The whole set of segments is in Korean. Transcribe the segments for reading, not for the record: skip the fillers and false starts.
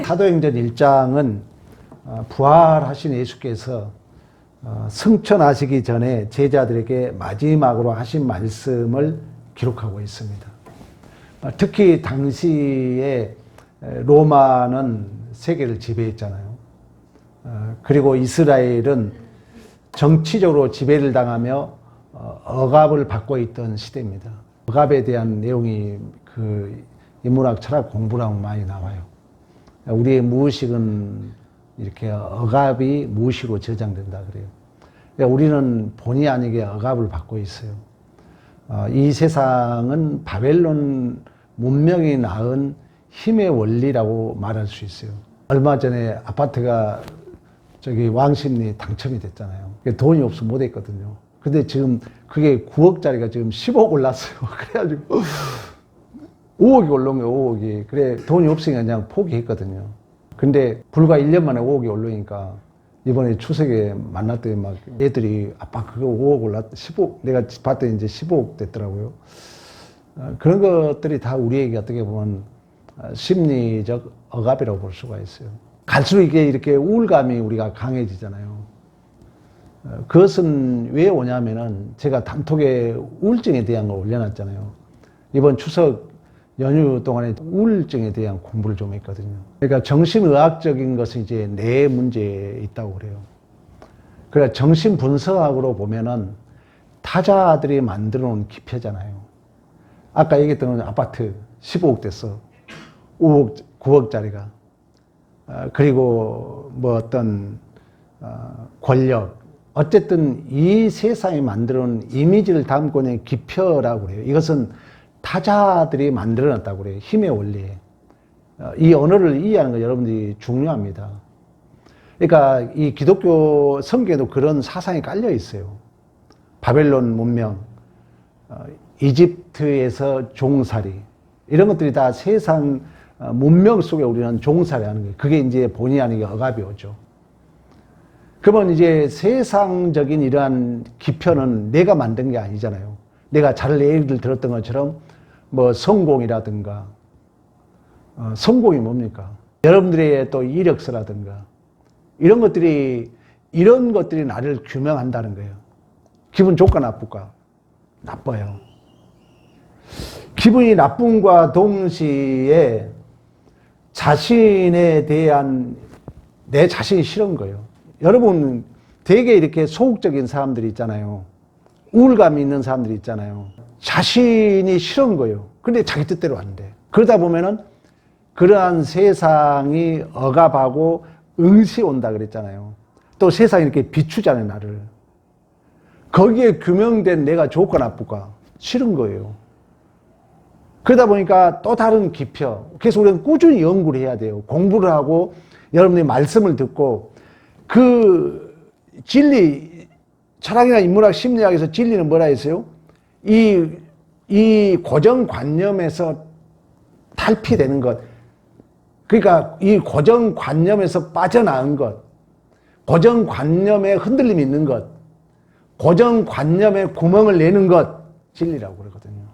사도행전 1장은 부활하신 예수께서 승천하시기 전에 제자들에게 마지막으로 하신 말씀을 기록하고 있습니다. 특히 당시에 로마는 세계를 지배했잖아요. 그리고 이스라엘은 정치적으로 지배를 당하며 억압을 받고 있던 시대입니다. 억압에 대한 내용이 그 인문학 철학 공부랑 많이 나와요. 우리의 무의식은 이렇게 억압이 무의식으로 저장된다 그래요. 우리는 본의 아니게 억압을 받고 있어요. 이 세상은 바벨론 문명이 낳은 힘의 원리라고 말할 수 있어요. 얼마 전에 아파트가 왕십리 당첨이 됐잖아요. 돈이 없어 못 했거든요. 근데 지금 그게 9억짜리가 지금 10억 올랐어요. 그래가지고 5억이 올라온 거예요, 5억이. 그래, 돈이 없으니까 그냥 포기했거든요. 근데 불과 1년 만에 5억이 올라오니까 이번에 추석에 만났더니 막 애들이 아빠 그거 5억 올랐다, 15억, 내가 봤더니 이제 15억 됐더라고요. 그런 것들이 다 우리에게 어떻게 보면 심리적 억압이라고 볼 수가 있어요. 갈수록 이렇게 우울감이 우리가 강해지잖아요. 그것은 왜 오냐면은 제가 단톡에 우울증에 대한 걸 올려놨잖아요. 이번 추석 연휴 동안에 우울증에 대한 공부를 좀 했거든요. 그러니까 정신의학적인 것은 이제 뇌 문제에 있다고 그래요. 그러니까 정신분석학으로 보면은 타자들이 만들어 놓은 기표잖아요. 아까 얘기했던 아파트 15억 됐어. 5억, 9억짜리가. 그리고 뭐 어떤 권력. 어쨌든 이 세상에 만들어 놓은 이미지를 담고 있는 기표라고 그래요. 이것은 타자들이 만들어놨다고 그래요. 힘의 원리에. 이 언어를 이해하는 거 여러분들이 중요합니다. 그러니까 이 기독교 성경에도 그런 사상이 깔려 있어요. 바벨론 문명, 이집트에서 종살이, 이런 것들이 다 세상 문명 속에 우리는 종살이 하는 거예요. 그게 이제 본의 아니게 억압이 오죠. 그러면 이제 세상적인 이러한 기표는 내가 만든 게 아니잖아요. 내가 잘 예를 들었던 것처럼 뭐 성공이라든가, 성공이 뭡니까? 여러분들의 또 이력서라든가, 이런 것들이 나를 규명한다는 거예요. 기분 좋을까 나쁠까? 나빠요. 기분이 나쁨과 동시에 자신에 대한 내 자신이 싫은 거예요. 여러분 되게 이렇게 소극적인 사람들이 있잖아요. 우울감이 있는 사람들이 있잖아요. 자신이 싫은 거예요. 근데 자기 뜻대로 안 돼. 그러다 보면은 그러한 세상이 억압하고 응시 온다 그랬잖아요. 또 세상이 이렇게 비추잖아요, 나를. 거기에 규명된 내가 좋을까 나쁠까? 싫은 거예요. 그러다 보니까 또 다른 기표. 그래서 우리는 꾸준히 연구를 해야 돼요. 공부를 하고 여러분들이 말씀을 듣고 그 진리, 철학이나 인문학, 심리학에서 진리는 뭐라 했어요? 이 고정관념에서 탈피되는 것. 그러니까 이 고정관념에서 빠져나온 것. 고정관념에 흔들림이 있는 것. 고정관념에 구멍을 내는 것. 진리라고 그러거든요.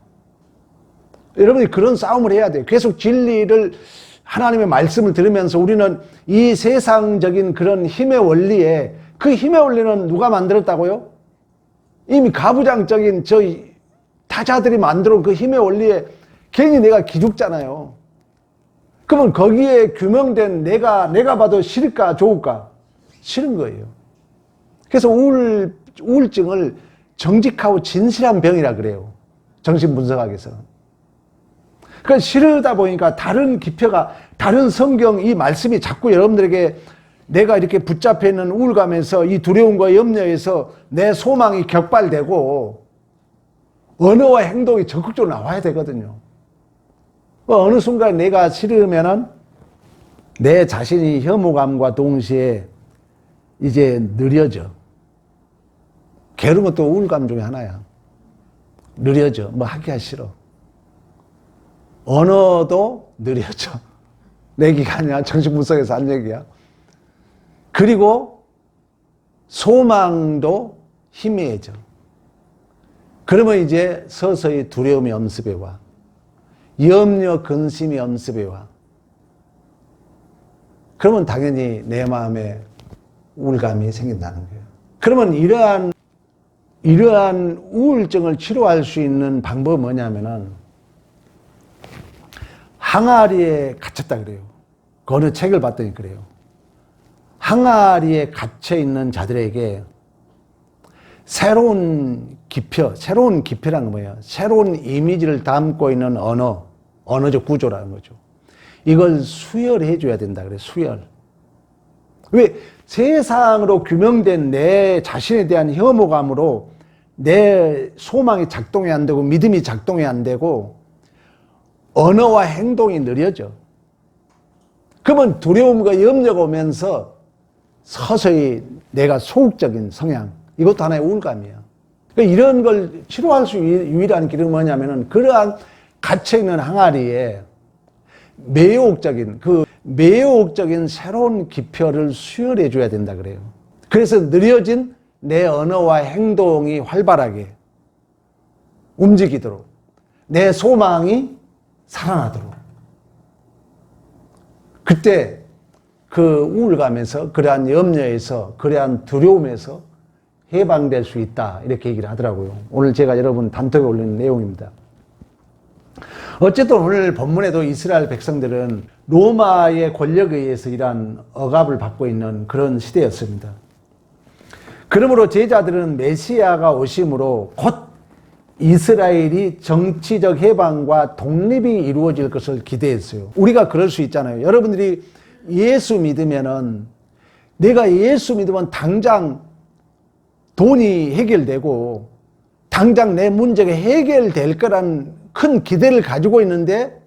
여러분이 그런 싸움을 해야 돼요. 계속 진리를, 하나님의 말씀을 들으면서 우리는 이 세상적인 그런 힘의 원리에, 그 힘의 원리는 누가 만들었다고요? 이미 가부장적인 타자들이 만들어 놓은 그 힘의 원리에 괜히 내가 기죽잖아요. 그러면 거기에 규명된 내가 봐도 싫을까 좋을까? 싫은 거예요. 그래서 우울증을 정직하고 진실한 병이라 그래요. 정신분석학에서. 그러니까 싫으다 보니까 다른 기표가, 다른 성경 이 말씀이 자꾸 여러분들에게 내가 이렇게 붙잡혀 있는 우울감에서, 이 두려움과 염려에서 내 소망이 격발되고 언어와 행동이 적극적으로 나와야 되거든요. 어느 순간 내가 싫으면은 내 자신이 혐오감과 동시에 이제 느려져. 게으른 것도 우울감 중에 하나야. 느려져. 뭐 하기가 싫어. 언어도 느려져. 내 얘기가 아니라 정신분석에서 한 얘기야. 그리고 소망도 희미해져. 그러면 이제 서서히 두려움이 엄습해 와. 염려, 근심이 엄습해 와. 그러면 당연히 내 마음에 우울감이 생긴다는 거예요. 그러면 이러한 우울증을 치료할 수 있는 방법은 뭐냐면은 항아리에 갇혔다 그래요. 그 어느 책을 봤더니 그래요. 항아리에 갇혀 있는 자들에게 새로운 기표란 건 뭐예요? 새로운 이미지를 담고 있는 언어적 구조라는 거죠. 이걸 수혈해 줘야 된다 그래요. 수혈. 왜? 세상으로 규명된 내 자신에 대한 혐오감으로 내 소망이 작동이 안 되고 믿음이 작동이 안 되고 언어와 행동이 느려져. 그러면 두려움과 염려가 오면서 서서히 내가 소극적인 성향, 이것도 하나의 우울감이야. 그러니까 이런 걸 치료할 수 유일한 길은 뭐냐면은 그러한 갇혀있는 항아리에 매혹적인 새로운 기표를 수혈해 줘야 된다 그래요. 그래서 느려진 내 언어와 행동이 활발하게 움직이도록, 내 소망이 살아나도록. 그때 그 우울감에서, 그러한 염려에서, 그러한 두려움에서 해방될 수 있다, 이렇게 얘기를 하더라고요. 오늘 제가 여러분 단톡에 올린 내용입니다. 어쨌든 오늘 본문에도 이스라엘 백성들은 로마의 권력에 의해서 이러한 억압을 받고 있는 그런 시대였습니다. 그러므로 제자들은 메시아가 오심으로 곧 이스라엘이 정치적 해방과 독립이 이루어질 것을 기대했어요. 우리가 그럴 수 있잖아요. 여러분들이 예수 믿으면은, 내가 예수 믿으면 당장 돈이 해결되고 당장 내 문제가 해결될 거란 큰 기대를 가지고 있는데,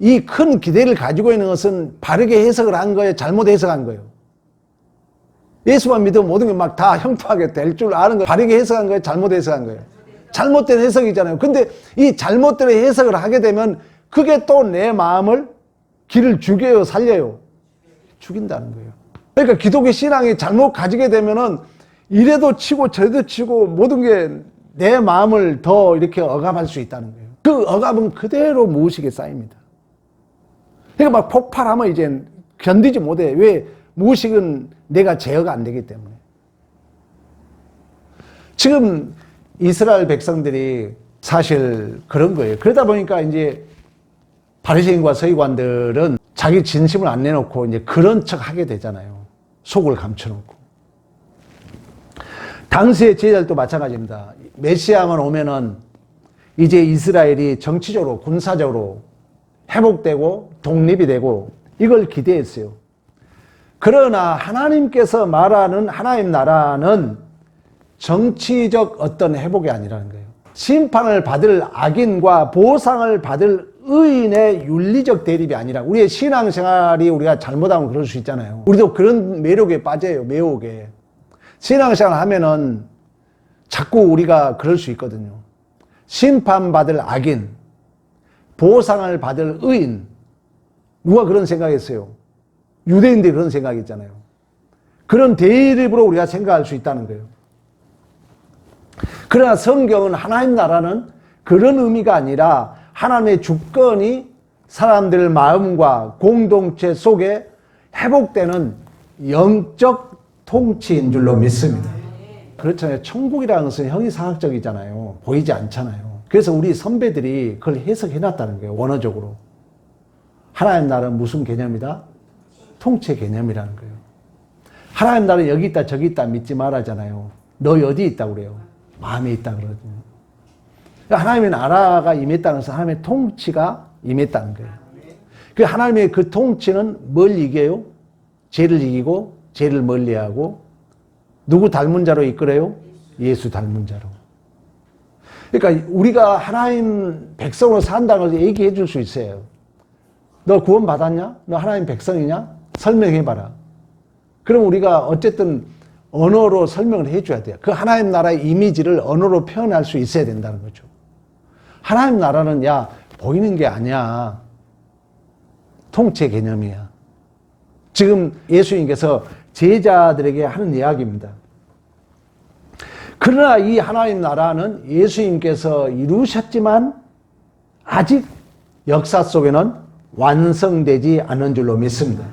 이 큰 기대를 가지고 있는 것은 바르게 해석을 한 거예요? 잘못 해석한 거예요? 예수만 믿으면 모든 게 막 다 형통하게 될 줄 아는 거예요? 바르게 해석한 거예요? 잘못 해석한 거예요? 잘못된 해석이잖아요. 근데 이 잘못된 해석을 하게 되면 그게 또 내 마음을 길을 죽여요, 살려요? 죽인다는 거예요. 그러니까 기독교 신앙이 잘못 가지게 되면은 이래도 치고 저래도 치고 모든 게 내 마음을 더 이렇게 억압할 수 있다는 거예요. 그 억압은 그대로 무의식에 쌓입니다. 그러니까 막 폭발하면 이제 견디지 못해. 왜? 무의식은 내가 제어가 안 되기 때문에. 지금 이스라엘 백성들이 사실 그런 거예요. 그러다 보니까 이제 바리새인과 서기관들은 자기 진심을 안 내놓고 이제 그런 척 하게 되잖아요. 속을 감춰놓고. 당시의 제자들도 마찬가지입니다. 메시아만 오면은 이제 이스라엘이 정치적으로, 군사적으로 회복되고 독립이 되고 이걸 기대했어요. 그러나 하나님께서 말하는 하나님 나라는 정치적 어떤 회복이 아니라는 거예요. 심판을 받을 악인과 보상을 받을 의인의 윤리적 대립이 아니라, 우리의 신앙생활이 우리가 잘못하면 그럴 수 있잖아요. 우리도 그런 매력에 빠져요. 매혹에. 신앙생활 하면은 자꾸 우리가 그럴 수 있거든요. 심판받을 악인, 보상을 받을 의인. 누가 그런 생각했어요? 유대인들이 그런 생각했잖아요. 그런 대립으로 우리가 생각할 수 있다는 거예요. 그러나 성경은 하나님 나라는 그런 의미가 아니라 하나님의 주권이 사람들 마음과 공동체 속에 회복되는 영적 통치인 줄로 믿습니다. 그렇잖아요. 천국이라는 것은 형이상학적이잖아요. 보이지 않잖아요. 그래서 우리 선배들이 그걸 해석해 놨다는 거예요. 원어적으로. 하나님 나라는 무슨 개념이다? 통치 개념이라는 거예요. 하나님 나라는 여기 있다 저기 있다 믿지 말라잖아요. 너 어디 있다고 그래요? 마음에 있다 그러거든요. 그러니까 하나님의 나라가 임했다는 것은 하나님의 통치가 임했다는 거예요. 그 하나님의 그 통치는 뭘 이겨요? 죄를 이기고 죄를 멀리하고 누구 닮은 자로 이끌어요? 예수 닮은 자로. 그러니까 우리가 하나님 백성으로 산다는 걸 얘기해 줄 수 있어요. 너 구원 받았냐? 너 하나님 백성이냐? 설명해 봐라. 그럼 우리가 어쨌든 언어로 설명을 해줘야 돼요. 그 하나님 나라의 이미지를 언어로 표현할 수 있어야 된다는 거죠. 하나님 나라는 야 보이는 게 아니야. 통치 개념이야. 지금 예수님께서 제자들에게 하는 이야기입니다. 그러나 이 하나님 나라는 예수님께서 이루셨지만 아직 역사 속에는 완성되지 않은 줄로 믿습니다.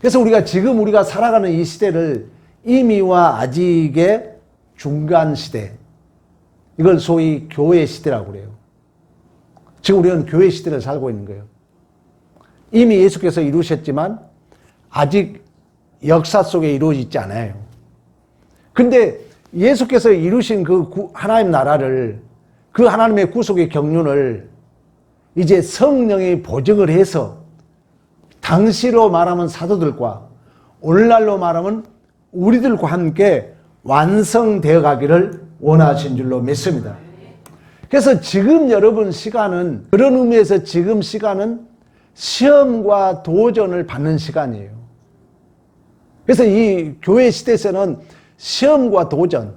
그래서 우리가 살아가는 이 시대를 이미와 아직의 중간 시대, 이걸 소위 교회 시대라고 그래요. 지금 우리는 교회 시대를 살고 있는 거예요. 이미 예수께서 이루셨지만 아직 역사 속에 이루어지지 않아요. 근데 예수께서 이루신 그 하나님 나라를, 그 하나님의 구속의 경륜을 이제 성령이 보증을 해서 당시로 말하면 사도들과 오늘날로 말하면 우리들과 함께 완성되어 가기를 원하신 줄로 믿습니다. 그래서 지금 여러분 시간은, 그런 의미에서 지금 시간은 시험과 도전을 받는 시간이에요. 그래서 이 교회 시대에서는 시험과 도전,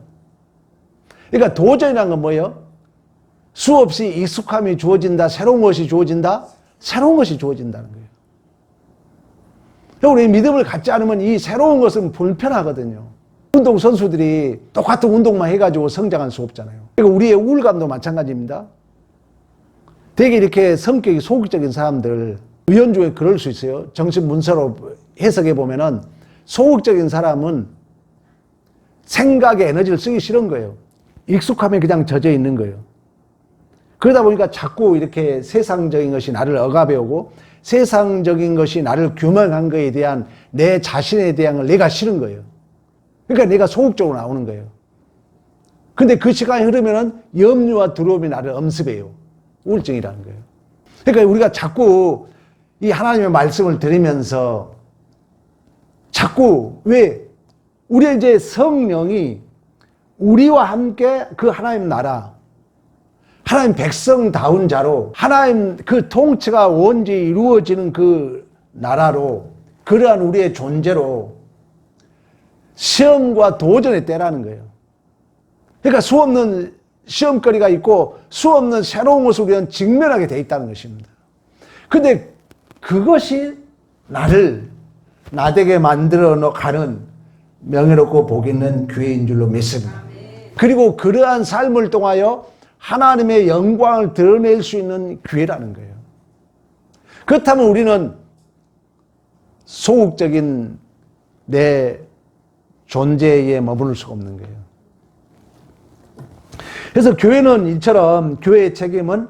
그러니까 도전이라는 건 뭐예요? 수없이 익숙함이 주어진다, 새로운 것이 주어진다, 새로운 것이 주어진다는 거예요. 우리 믿음을 갖지 않으면 이 새로운 것은 불편하거든요. 운동선수들이 똑같은 운동만 해가지고 성장할 수 없잖아요. 그리고 우리의 우울감도 마찬가지입니다. 되게 이렇게 성격이 소극적인 사람들, 의연중에 그럴 수 있어요. 정신 문서로 해석해 보면은 소극적인 사람은 생각에 에너지를 쓰기 싫은 거예요. 익숙함에 그냥 젖어 있는 거예요. 그러다 보니까 자꾸 이렇게 세상적인 것이 나를 억압해오고 세상적인 것이 나를 규명한 것에 대한 내 자신에 대한 걸 내가 싫은 거예요. 그러니까 내가 소극적으로 나오는 거예요. 근데 그 시간이 흐르면은 염려와 두려움이 나를 엄습해요. 우울증이라는 거예요. 그러니까 우리가 자꾸 이 하나님의 말씀을 들으면서 자꾸 우리 이제 성령이 우리와 함께 그 하나님 나라, 하나님 백성다운 자로 하나님 그 통치가 온전히 이루어지는 그 나라로, 그러한 우리의 존재로 시험과 도전의 때라는 거예요. 그러니까 수없는 시험거리가 있고 수없는 새로운 것을 우리는 직면하게 돼 있다는 것입니다. 근데 그것이 나를 나되게 만들어 가는 명예롭고 복 있는 교회인 줄로 믿습니다. 그리고 그러한 삶을 통하여 하나님의 영광을 드러낼 수 있는 교회라는 거예요. 그렇다면 우리는 소극적인 내 존재에 머무를 수가 없는 거예요. 그래서 교회는 이처럼 교회의 책임은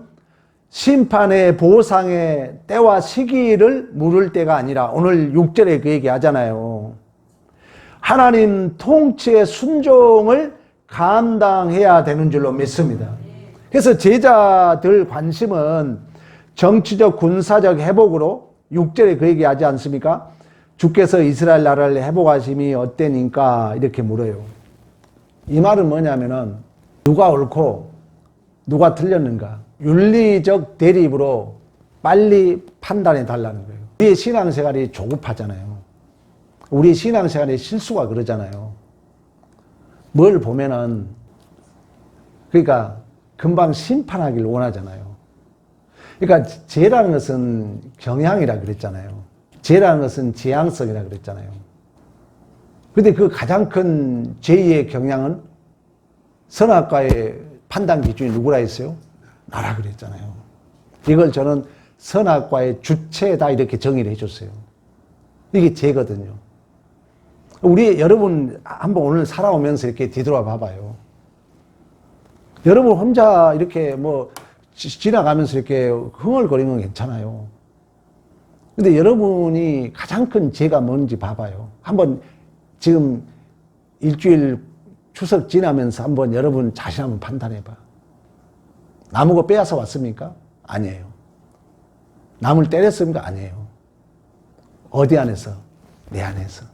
심판의 보상의 때와 시기를 물을 때가 아니라, 오늘 6절에 그 얘기 하잖아요. 하나님 통치의 순종을 감당해야 되는 줄로 믿습니다. 그래서 제자들 관심은 정치적 군사적 회복으로 6절에 그 얘기 하지 않습니까? 주께서 이스라엘 나라를 회복하심이 어때니까 이렇게 물어요. 이 말은 뭐냐면은 누가 옳고 누가 틀렸는가, 윤리적 대립으로 빨리 판단해 달라는 거예요. 우리의 신앙생활이 조급하잖아요. 우리 신앙생활의 실수가 그러잖아요. 뭘 보면은 그러니까 금방 심판하길 원하잖아요. 그러니까 죄라는 것은 경향이라 그랬잖아요. 죄라는 것은 지향성이라 그랬잖아요. 그런데 그 가장 큰 죄의 경향은 선악과의 판단 기준이 누구라 했어요? 나라 그랬잖아요. 이걸 저는 선악과의 주체다 이렇게 정의를 해줬어요. 이게 죄거든요. 여러분 한번 오늘 살아오면서 이렇게 뒤돌아 봐봐요. 여러분 혼자 이렇게 뭐 지나가면서 이렇게 흥얼거리는 건 괜찮아요. 근데 여러분이 가장 큰 죄가 뭔지 봐봐요. 한번 지금 일주일 추석 지나면서 한번 여러분 자신 한번 판단해봐. 남의 빼앗아 왔습니까? 아니에요. 남을 때렸습니까? 아니에요. 어디 안에서? 내 안에서.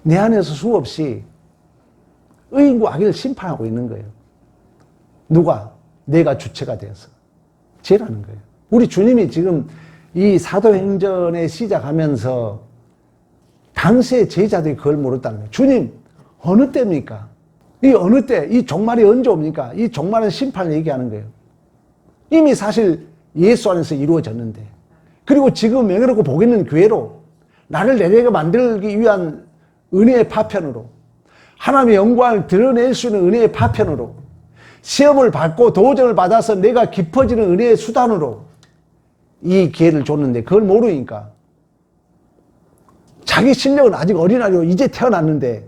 내 안에서 수없이 의인과 악의를 심판하고 있는 거예요. 누가? 내가 주체가 되어서. 죄라는 거예요. 우리 주님이 지금 이 사도행전에 시작하면서 당시의 제자들이 그걸 물었다는 거예요. 주님, 어느 때입니까? 이 어느 때, 이 종말이 언제 옵니까? 이 종말은 심판을 얘기하는 거예요. 이미 사실 예수 안에서 이루어졌는데, 그리고 지금 명예롭고 복 있는 교회로 나를 내게 만들기 위한 은혜의 파편으로, 하나님의 영광을 드러낼 수 있는 은혜의 파편으로, 시험을 받고 도전을 받아서 내가 깊어지는 은혜의 수단으로 이 기회를 줬는데 그걸 모르니까 자기 실력은 아직 어린아이로 이제 태어났는데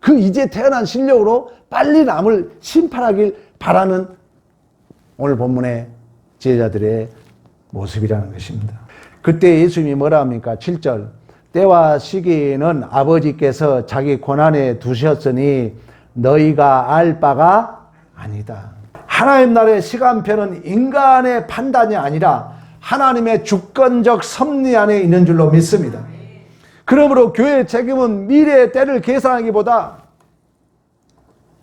그 이제 태어난 실력으로 빨리 남을 심판하길 바라는 오늘 본문의 제자들의 모습이라는 것입니다. 그때 예수님이 뭐라 합니까? 7절. 때와 시기는 아버지께서 자기 권한에 두셨으니 너희가 알 바가 아니다. 하나님 나라의 시간표는 인간의 판단이 아니라 하나님의 주권적 섭리 안에 있는 줄로 믿습니다. 그러므로 교회의 책임은 미래의 때를 계산하기보다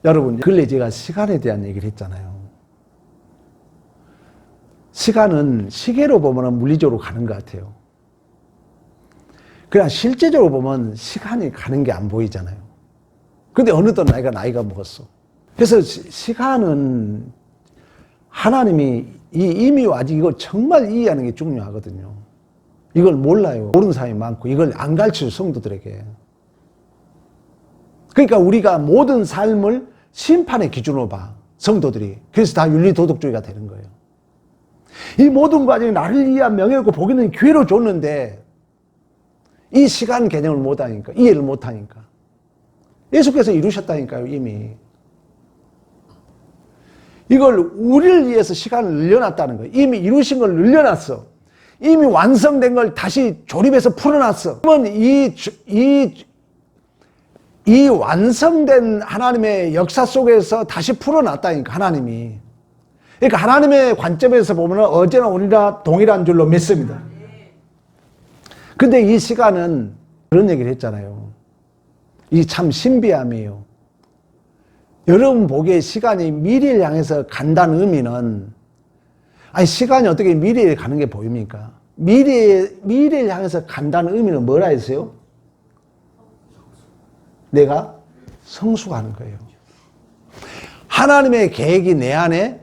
여러분, 근래 제가 시간에 대한 얘기를 했잖아요. 시간은 시계로 보면 물리적으로 가는 것 같아요. 그러나 실제적으로 보면 시간이 가는 게 안 보이잖아요. 근데 어느덧 나이가 먹었어. 그래서 시간은 하나님이 이미 아직 이거 정말 이해하는 게 중요하거든요. 이걸 몰라요. 모르는 사람이 많고 이걸 안 가르쳐요, 성도들에게. 그러니까 우리가 모든 삶을 심판의 기준으로 봐, 성도들이. 그래서 다 윤리도덕주의가 되는 거예요. 이 모든 과정이 나를 위한 명예롭고 복 있는 기회로 줬는데 이 시간 개념을 못하니까, 이해를 못하니까. 예수께서 이루셨다니까요, 이미. 이걸 우리를 위해서 시간을 늘려놨다는 거예요. 이미 이루신 걸 늘려놨어. 이미 완성된 걸 다시 조립해서 풀어놨어. 그러면 이 완성된 하나님의 역사 속에서 다시 풀어놨다니까, 하나님이. 그러니까 하나님의 관점에서 보면 어제나 오늘이나 동일한 줄로 믿습니다. 근데 이 시간은 그런 얘기를 했잖아요. 이 참 신비함이에요. 여러분 보기에 시간이 미래를 향해서 간다는 의미는, 아니, 시간이 어떻게 미래에 가는 게 보입니까? 미래를 향해서 간다는 의미는 뭐라 했어요? 내가 성숙하는 거예요. 하나님의 계획이 내 안에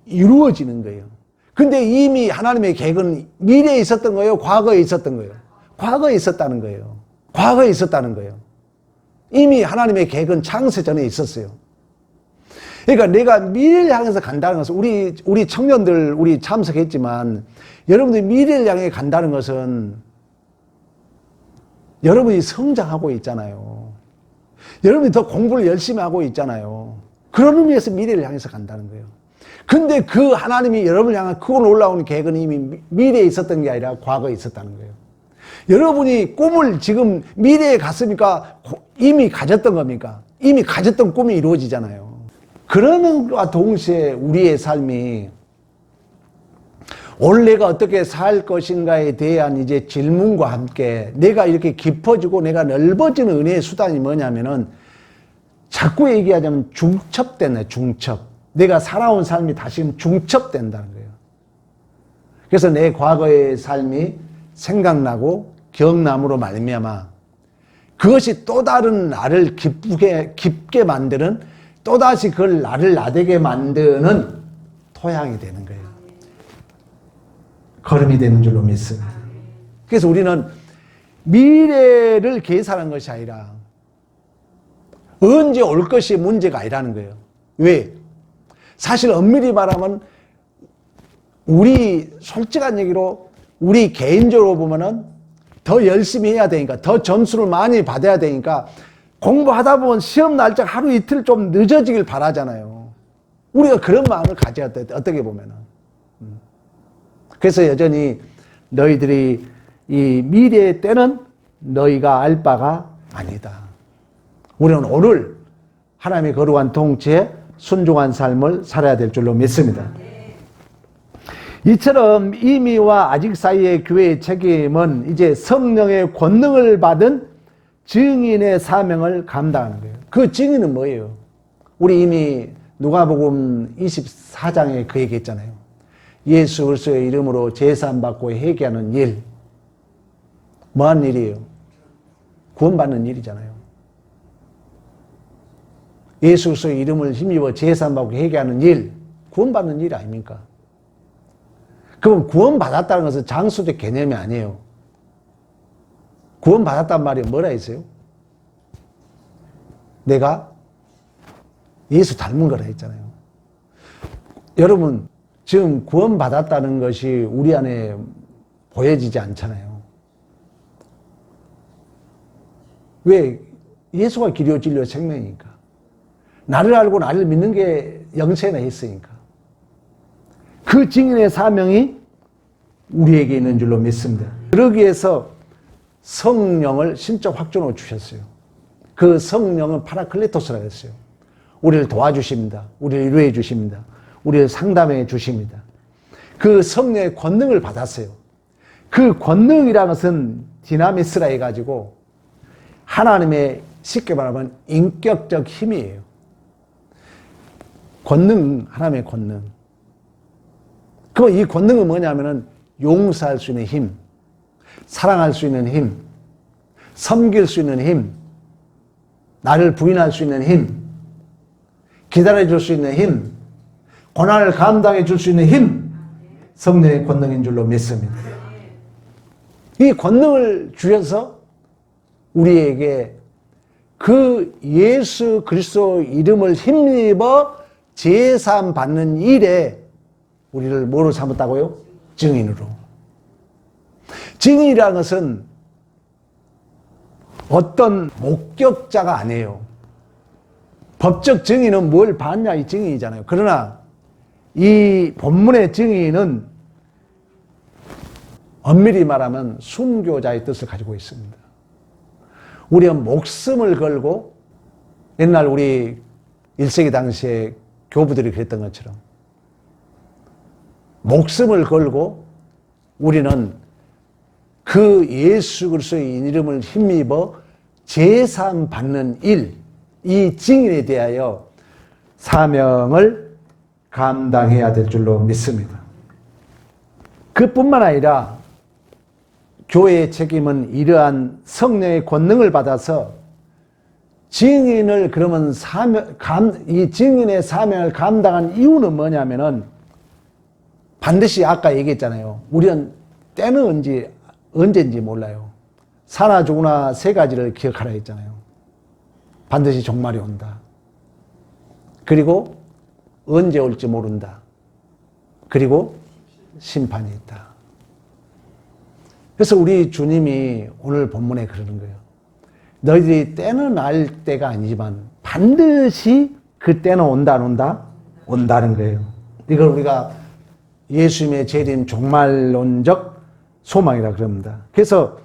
이루어지는 거예요. 근데 이미 하나님의 계획은 미래에 있었던 거예요? 과거에 있었던 거예요? 과거에 있었다는 거예요. 과거에 있었다는 거예요. 이미 하나님의 계획은 창세 전에 있었어요. 그러니까 내가 미래를 향해서 간다는 것은 우리 청년들 우리 참석했지만 여러분들이 미래를 향해 간다는 것은 여러분이 성장하고 있잖아요. 여러분이 더 공부를 열심히 하고 있잖아요. 그런 의미에서 미래를 향해서 간다는 거예요. 근데 그 하나님이 여러분을 향한 크고 놀라운 계획은 이미 미래에 있었던 게 아니라 과거에 있었다는 거예요. 여러분이 꿈을 지금 미래에 갔으니까 이미 가졌던 겁니까? 이미 가졌던 꿈이 이루어지잖아요. 그러는 것과 동시에 우리의 삶이 오늘 내가 어떻게 살 것인가에 대한 이제 질문과 함께 내가 이렇게 깊어지고 내가 넓어지는 은혜의 수단이 뭐냐면은 자꾸 얘기하자면 중첩되네, 중첩. 내가 살아온 삶이 다시금 중첩된다는 거예요. 그래서 내 과거의 삶이 생각나고 기억남으로 말미암아 그것이 또 다른 나를 깊게 만드는, 또다시 그걸 나를 나되게 만드는 토양이 되는 거예요. 걸음이 되는 줄로 믿습니다. 그래서 우리는 미래를 계산한 것이 아니라 언제 올 것이 문제가 아니라는 거예요. 왜? 사실 엄밀히 말하면 우리 솔직한 얘기로 우리 개인적으로 보면은 더 열심히 해야 되니까, 더 점수를 많이 받아야 되니까 공부하다 보면 시험 날짜 하루 이틀 좀 늦어지길 바라잖아요. 우리가 그런 마음을 가져야 돼, 어떻게 보면은. 그래서 여전히 너희들이 이 미래의 때는 너희가 알 바가 아니다. 우리는 오늘 하나님의 거룩한 통치에 순종한 삶을 살아야 될 줄로 믿습니다. 이처럼 이미와 아직 사이의 교회의 책임은 이제 성령의 권능을 받은 증인의 사명을 감당하는 거예요. 그 증인은 뭐예요? 우리 이미 누가복음 24장에 그 얘기했잖아요. 예수 그리스도의 이름으로 제사함받고 회개하는 일. 뭐한 일이에요? 구원받는 일이잖아요. 예수 그리스도의 이름을 힘입어 제사함받고 회개하는 일. 구원받는 일 아닙니까? 그럼 구원받았다는 것은 장수적 개념이 아니에요. 구원받았단 말이 뭐라 했어요? 내가 예수 닮은 거라 했잖아요. 여러분, 지금 구원받았다는 것이 우리 안에 보여지지 않잖아요. 왜? 예수가 길이요 진리요 생명이니까. 나를 알고 나를 믿는 게 영생이나 했으니까. 그 증인의 사명이 우리에게 있는 줄로 믿습니다. 그러기 위해서 성령을 신적 확존으로 주셨어요. 그 성령은 파라클레토스라고 했어요. 우리를 도와주십니다. 우리를 위로해 주십니다. 우리를 상담해 주십니다. 그 성령의 권능을 받았어요. 그 권능이라는 것은 디나미스라 해가지고 하나님의 쉽게 말하면 인격적 힘이에요. 권능, 하나님의 권능. 이 권능은 뭐냐면은 용서할 수 있는 힘, 사랑할 수 있는 힘, 섬길 수 있는 힘, 나를 부인할 수 있는 힘, 기다려줄 수 있는 힘, 고난을 감당해 줄 수 있는 힘, 성령의 권능인 줄로 믿습니다. 이 권능을 주셔서 우리에게 그 예수 그리스도 이름을 힘입어 제사함 받는 일에 우리를 뭐로 삼았다고요? 증인으로. 증인이라는 것은 어떤 목격자가 아니에요. 법적 증인은 뭘 봤냐 이 증인이잖아요. 그러나 이 본문의 증인은 엄밀히 말하면 순교자의 뜻을 가지고 있습니다. 우리가 목숨을 걸고 옛날 우리 1세기 당시에 교부들이 그랬던 것처럼 목숨을 걸고 우리는 그 예수 그리스도의 이름을 힘입어 제사함 받는 일, 이 증인에 대하여 사명을 감당해야 될 줄로 믿습니다. 그뿐만 아니라 교회의 책임은 이러한 성령의 권능을 받아서 증인을 그러면 이 증인의 사명을 감당한 이유는 뭐냐면은 반드시 아까 얘기했잖아요. 우리는 때는 언제인지 몰라요. 사나 죽으나 세 가지를 기억하라 했잖아요. 반드시 종말이 온다. 그리고 언제 올지 모른다. 그리고 심판이 있다. 그래서 우리 주님이 오늘 본문에 그러는 거예요. 너희들이 때는 알 때가 아니지만 반드시 그 때는 온다 안 온다? 온다는 거예요. 이걸 우리가 예수님의 재림 종말론적 소망이라 그럽니다. 그래서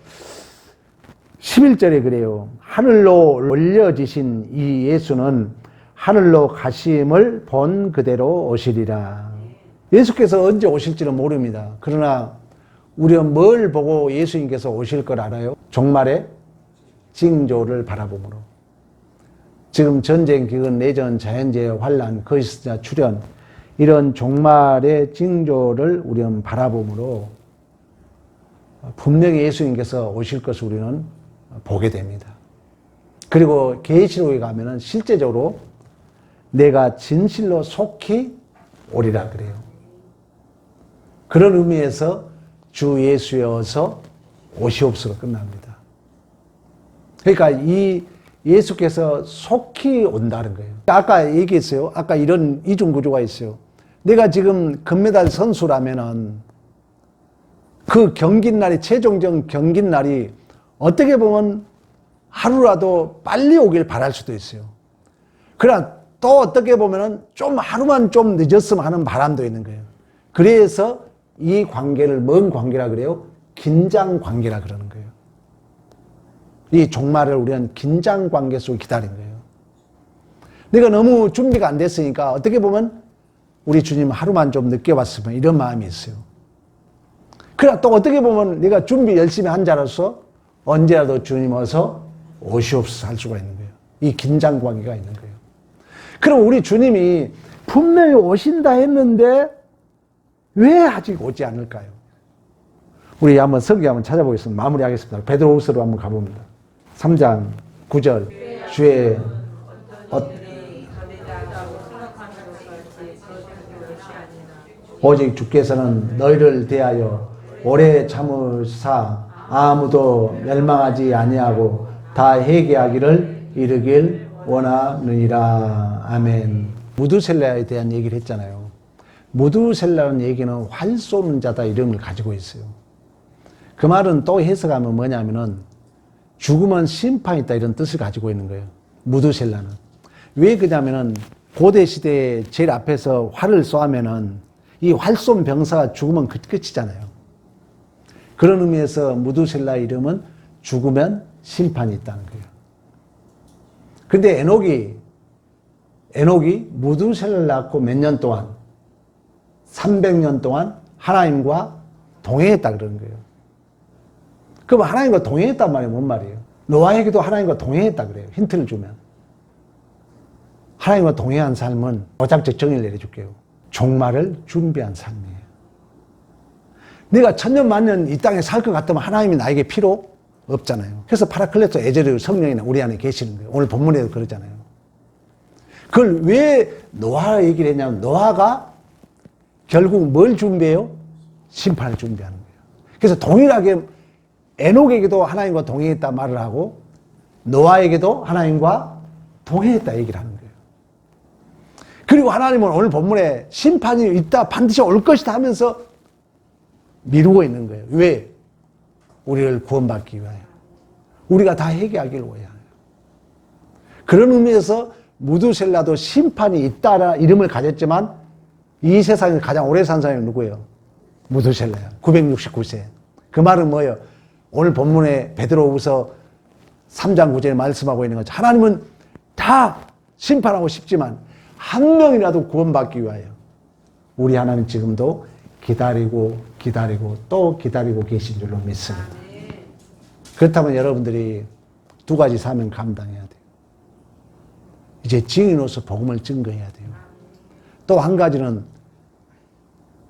11절에 그래요. 하늘로 올려지신 이 예수는 하늘로 가심을 본 그대로 오시리라. 예수께서 언제 오실지는 모릅니다. 그러나 우리가 뭘 보고 예수님께서 오실 걸 알아요? 종말의 징조를 바라보므로. 지금 전쟁, 기근, 내전, 자연재해, 환란, 거짓자, 출현 이런 종말의 징조를 우리는 바라보므로 분명히 예수님께서 오실 것을 우리는 보게 됩니다. 그리고 계시록에 가면은 실제적으로 내가 진실로 속히 오리라 그래요. 그런 의미에서 주 예수여서 오시옵소로 끝납니다. 그러니까 이 예수께서 속히 온다는 거예요. 아까 얘기했어요. 아까 이런 이중 구조가 있어요. 내가 지금 금메달 선수라면은 그 경긴 날이 최종적 경긴 날이 어떻게 보면 하루라도 빨리 오길 바랄 수도 있어요. 그러나 또 어떻게 보면은 좀 하루만 좀 늦었으면 하는 바람도 있는 거예요. 그래서 이 관계를 뭔 관계라 그래요? 긴장 관계라 그러는 거예요. 이 종말을 우리는 긴장 관계 속에 기다린 거예요. 내가 너무 준비가 안 됐으니까 어떻게 보면 우리 주님 하루만 좀 늦게 왔으면 이런 마음이 있어요. 그러나 또 어떻게 보면 내가 준비 열심히 한 자로서 언제라도 주님 어서 오시옵소서 할 수가 있는 거예요. 이 긴장 관계가 있는 거예요. 그럼 우리 주님이 분명히 오신다 했는데 왜 아직 오지 않을까요? 우리 한번 성경 한번 찾아보겠습니다. 마무리하겠습니다. 베드로후서로 한번 가봅니다. 3장 9절 주의 오직 주께서는 너희를 대하여 오래 참으사 아무도 멸망하지 아니하고 다 회개하기를 이르길 원하느니라. 아멘. 무두셀라에 대한 얘기를 했잖아요. 무두셀라는 얘기는 활 쏘는 자다 이름을 가지고 있어요. 그 말은 또 해석하면 뭐냐면은 죽음은 심판이 있다 이런 뜻을 가지고 있는 거예요. 무드셀라는. 왜 그러냐면은 고대 시대에 제일 앞에서 활을 쏘면은 이 활 쏜 병사가 죽으면 끝이잖아요. 그런 의미에서 무드셀라 이름은 죽으면 심판이 있다는 거예요. 근데 에녹이 무드셀라를 낳고 몇 년 동안 300년 동안 하나님과 동행했다 그러는 거예요. 그럼 하나님과 동행했단 말이 뭔 말이에요? 노아에게도 하나님과 동행했다 그래요. 힌트를 주면. 하나님과 동행한 삶은 오장적 정의를 내려줄게요. 종말을 준비한 삶이에요. 내가 천년 만년 이 땅에 살 것 같으면 하나님이 나에게 필요 없잖아요. 그래서 파라클레토 에제르 성령이 우리 안에 계시는 거예요. 오늘 본문에도 그러잖아요. 그걸 왜 노아 얘기를 했냐면 노아가 결국 뭘 준비해요? 심판을 준비하는 거예요. 그래서 동일하게 에녹에게도 하나님과 동행했다 말을 하고 노아에게도 하나님과 동행했다 얘기를 하는 거예요. 그리고 하나님은 오늘 본문에 심판이 있다 반드시 올 것이다 하면서 미루고 있는 거예요. 왜? 우리를 구원받기 위하여. 우리가 다 회개하기를 위하여. 그런 의미에서 무드셀라도 심판이 있다라 이름을 가졌지만 이 세상에 가장 오래 산 사람이 누구예요? 무드셀라야. 969세. 그 말은 뭐예요? 오늘 본문에 베드로후서 3장 9절에 말씀하고 있는 거죠. 하나님은 다 심판하고 싶지만 한 명이라도 구원받기 위하여 우리 하나님 지금도 기다리고 또 기다리고 계신 줄로 믿습니다. 그렇다면 여러분들이 두 가지 사명 감당해야 돼요. 이제 증인으로서 복음을 증거해야 돼요. 또 한 가지는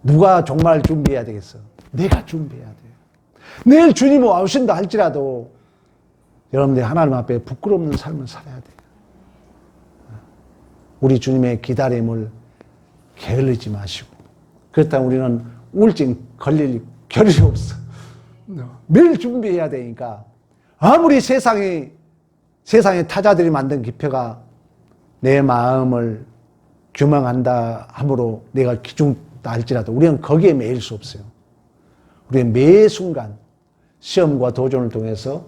누가 종말을 준비해야 되겠어? 내가 준비해야 돼요. 내일 주님 오신다 할지라도 여러분들이 하나님 앞에 부끄럽는 삶을 살아야 돼요. 우리 주님의 기다림을 게을리지 마시고 그렇다면 우리는 우울증 걸릴 겨를이 없어. 매일 준비해야 되니까 아무리 세상의 타자들이 만든 기표가 내 마음을 규명한다 함으로 내가 기중다 할지라도 우리는 거기에 매일 수 없어요. 우리는 매 순간 시험과 도전을 통해서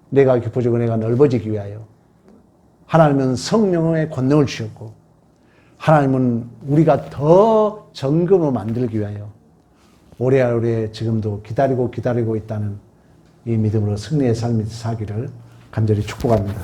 내가 깊어지고 내가 넓어지기 위하여 하나님은 성령의 권능을 주셨고 하나님은 우리가 더 정금으로 만들기 위하여 오래오래 지금도 기다리고 있다는 이 믿음으로 승리의 삶이 사기를 간절히 축복합니다.